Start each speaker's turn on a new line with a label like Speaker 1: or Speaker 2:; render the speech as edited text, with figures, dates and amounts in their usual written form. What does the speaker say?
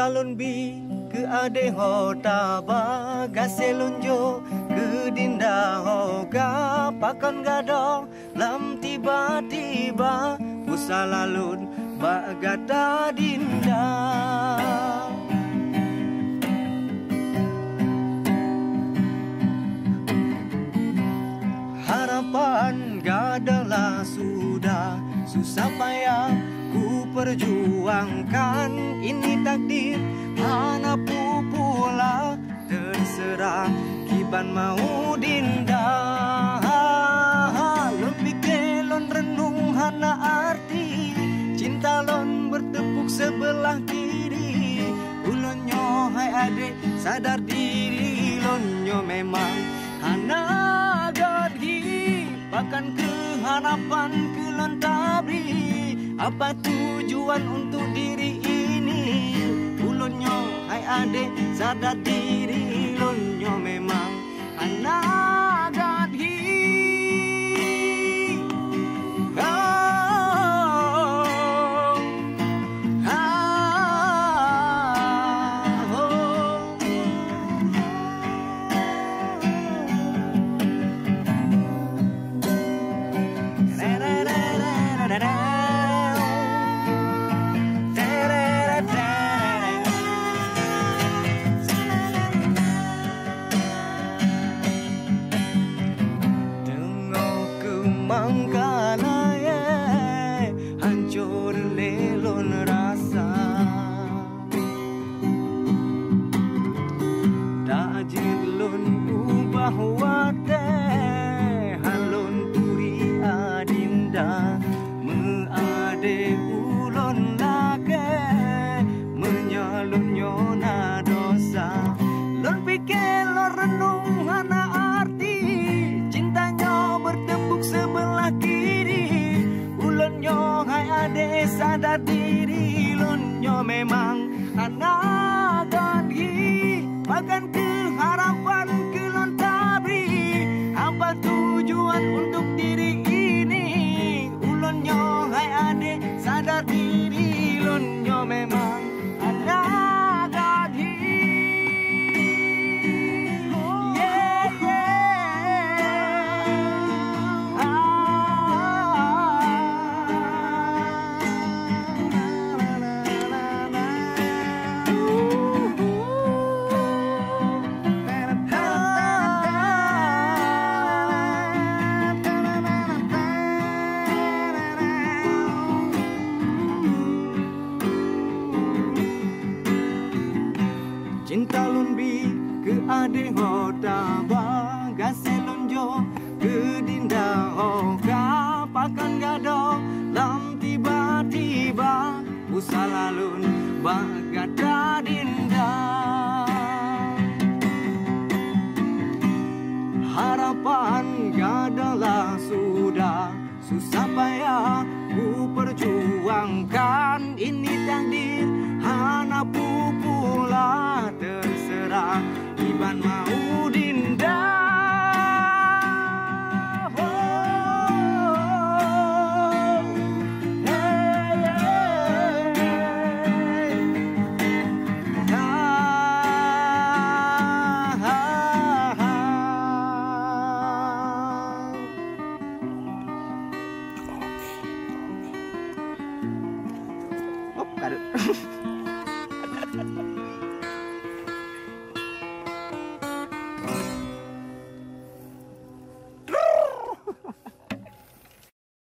Speaker 1: Cinta lon bi ke ade ho ta ba gaselon jo ke dinda ho ga pakan gadong lam tiba-tiba usalalun ba gata dinda. Harapan gadalah sudah susah payah ku perjuangkan, ini takdir mana pula terserah kiban mau dinda. Lon pikir lon renung hana arti cinta lon bertepuk sebelah kiri. Ulonyo hai adik sadar diri lonyo memang hana gadhi bahkan keharapan kelon tabri. Apa tujuan untuk diri ini? Ulonyo hai adik sadar diri lonyo memang anak gadhi. Mangkalaya hancur lelon rasa, dajir lon ubah wate halon turi adinda meade ulon lage menyalon nyona dosa. Lon pikir lon renung hana arti cintanya bertepuk sebelah kiri. Ulonyo hai ade sadar diri lonyo memang anak gadhi bahkan keharapan kelon tabri. Apa tujuan untuk diri ini? Ulonyo hai ade sadar diri lonyo memang anak gadhi. Cinta lon bi ke ade ho ta ba gaselon jo ke dinda ho ga pakan gado lam tiba-tiba usalalun ba gata dinda. Harapan gadalah sudah susah payah ku perjuangkan, ini takdir hana pula terserah iban mau dinda. Oh,